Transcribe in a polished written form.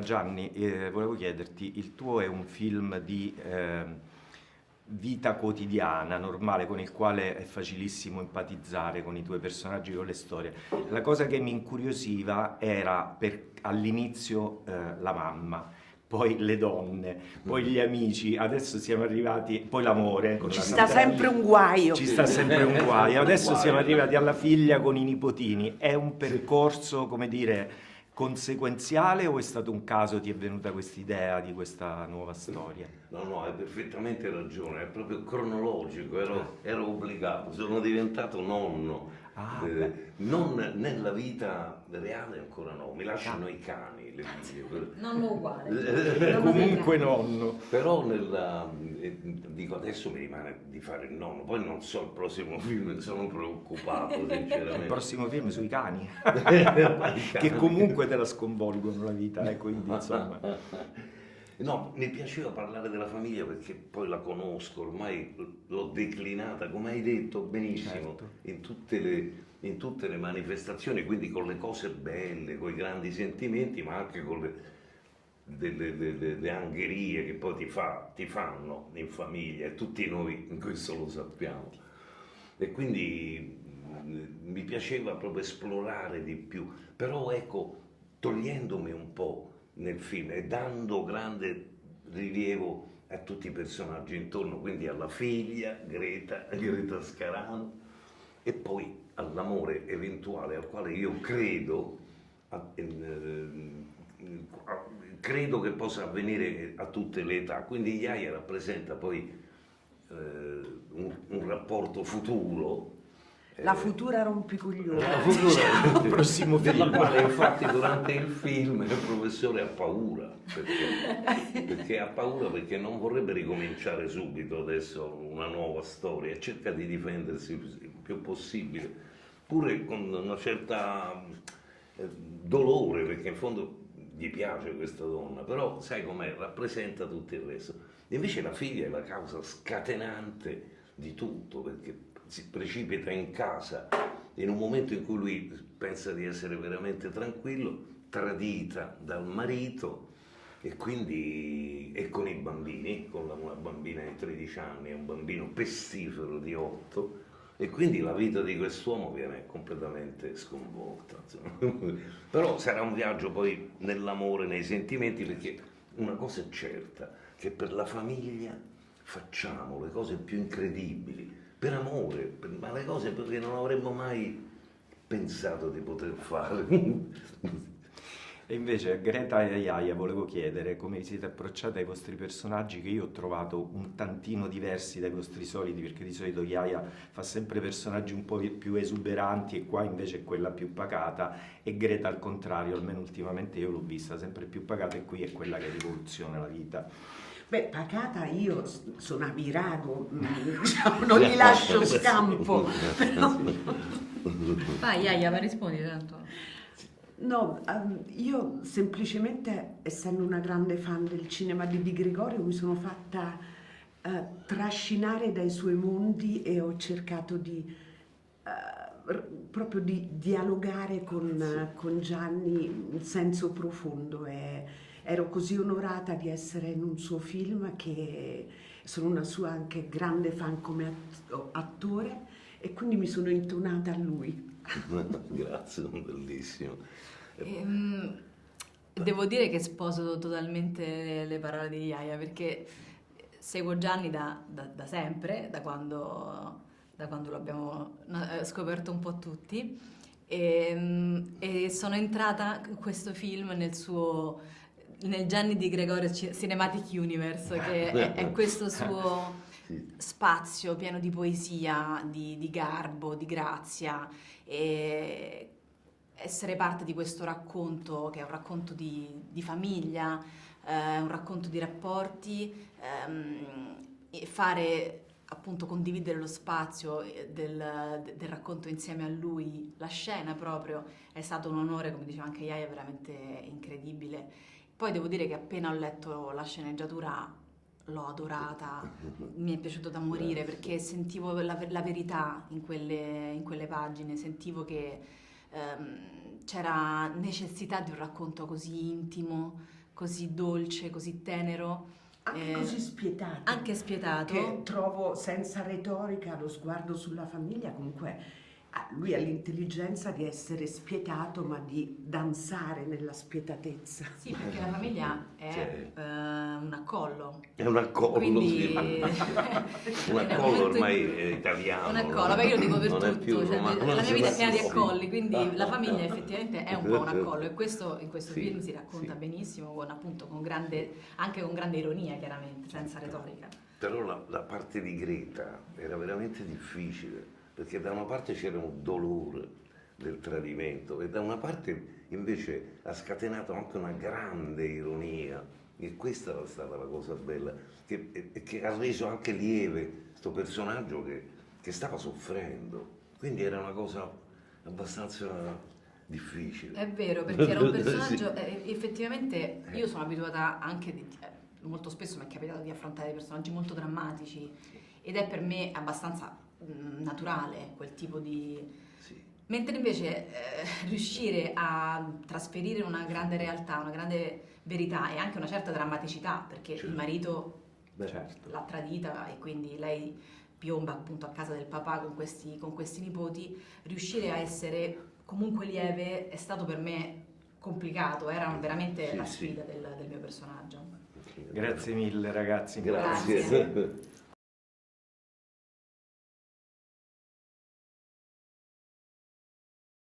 Gianni, volevo chiederti, il tuo è un film di vita quotidiana, normale, con il quale è facilissimo empatizzare con i tuoi personaggi, con le storie. La cosa che mi incuriosiva era all'inizio la mamma, poi le donne, poi gli amici, adesso siamo arrivati, poi l'amore con Ci la sta Natalie. sempre un guaio. Ci sta sempre un guaio. Adesso siamo arrivati alla figlia con i nipotini. È un percorso, come dire, conseguenziale o è stato un caso, ti è venuta quest'idea di questa nuova storia? No, hai perfettamente ragione, è proprio cronologico, ero, Eh. ero obbligato, sono diventato nonno. Ah, Non nella vita reale ancora no, mi lasciano i cani, le figlie. Nonno uguale. Comunque nonno. Però dico adesso mi rimane di fare il nonno, poi non so il prossimo film, sono preoccupato Il sinceramente. prossimo film sui cani, I che cani. comunque te la sconvolgono la vita, quindi insomma. No, mi piaceva parlare della famiglia perché poi la conosco, ormai l'ho declinata, come hai detto benissimo, Certo. in tutte le manifestazioni, quindi con le cose belle, con i grandi sentimenti, ma anche con le angherie che poi ti fanno in famiglia, e tutti noi in questo lo sappiamo. E quindi mi piaceva proprio esplorare di più, però ecco, togliendomi un po' nel film e dando grande rilievo a tutti i personaggi intorno, quindi alla figlia Greta Scarano, e poi all'amore eventuale al quale io credo che possa avvenire a tutte le età. Quindi Yaya rappresenta poi un rapporto futuro. La futura rompicoglioni. La futura Il prossimo della film. quale infatti durante il film il professore ha paura perché ha paura perché non vorrebbe ricominciare subito adesso una nuova storia e cerca di difendersi il più possibile, pure con una certa dolore, perché in fondo gli piace questa donna, però sai com'è, rappresenta tutto il resto. Invece la figlia è la causa scatenante di tutto, perché si precipita in casa in un momento in cui lui pensa di essere veramente tranquillo, tradita dal marito, e quindi e con i bambini, con una bambina di 13 anni e un bambino pestifero di 8, e quindi la vita di quest'uomo viene completamente sconvolta, insomma. Però sarà un viaggio poi nell'amore, nei sentimenti, perché una cosa è certa, che per la famiglia facciamo le cose più incredibili, per amore, ma le cose che non avremmo mai pensato di poter fare. E invece a Greta e a Yaya volevo chiedere come vi siete approcciati ai vostri personaggi, che io ho trovato un tantino diversi dai vostri soliti, perché di solito Yaya fa sempre personaggi un po' più esuberanti e qua invece è quella più pacata, e Greta al contrario, almeno ultimamente io l'ho vista sempre più pacata, e qui è quella che rivoluziona la vita. Beh, pacata io sono a virago, diciamo, non gli lascio scampo. Però, Vai, Yaya, ma rispondi tanto. no, io semplicemente, essendo una grande fan del cinema di Di Gregorio, mi sono fatta trascinare dai suoi mondi e ho cercato di proprio di dialogare con Gianni in senso profondo. Ero così onorata di essere in un suo film, che sono una sua anche grande fan come attore, e quindi mi sono intonata a lui. Grazie, bellissimo. Devo dire che sposo totalmente le parole di Yaya, perché seguo Gianni da sempre, da quando l'abbiamo scoperto un po' tutti, e sono entrata in questo film nel Gianni Di Gregorio Cinematic Universe, che è questo suo spazio pieno di poesia, di garbo, di grazia, e essere parte di questo racconto, che è un racconto di famiglia, un racconto di rapporti, e fare, appunto, condividere lo spazio del racconto insieme a lui, la scena proprio, è stato un onore, come diceva anche Yaya, veramente incredibile. Poi devo dire che appena ho letto la sceneggiatura l'ho adorata, mi è piaciuto da morire, perché sentivo la verità in quelle pagine, sentivo che c'era necessità di un racconto così intimo, così dolce, così tenero, Anche così spietato. anche spietato. Che trovo senza retorica lo sguardo sulla famiglia, comunque lui ha l'intelligenza di essere spietato ma di danzare nella spietatezza. Sì, perché la famiglia è Cioè, un accollo. è un accollo, Quindi sì. Un nel accollo momento ormai in- è italiano. un accollo, beh, io lo dico per non è tutto, più cioè, romano, la mia vita è piena di sì. accolli, quindi la famiglia effettivamente è un po' un accollo e questo in questo Sì, film si racconta sì. benissimo, con, appunto, anche con grande ironia chiaramente, senza retorica. Però la parte di Greta era veramente difficile, perché da una parte c'era un dolore del tradimento e da una parte invece ha scatenato anche una grande ironia, e questa era stata la cosa bella, che ha reso anche lieve questo personaggio che stava soffrendo, quindi era una cosa abbastanza difficile. È vero, perché era un Sì. personaggio, effettivamente io sono abituata anche, molto spesso mi è capitato di affrontare personaggi molto drammatici ed è per me abbastanza naturale quel tipo di... Sì. Mentre invece riuscire a trasferire una grande realtà, una grande verità e anche una certa drammaticità, perché il Certo. marito Certo. l'ha tradita e quindi lei piomba appunto a casa del papà con questi nipoti, riuscire a essere comunque lieve è stato per me complicato, era veramente Sì, la sì. sfida del mio personaggio. Grazie mille ragazzi. Grazie. Grazie.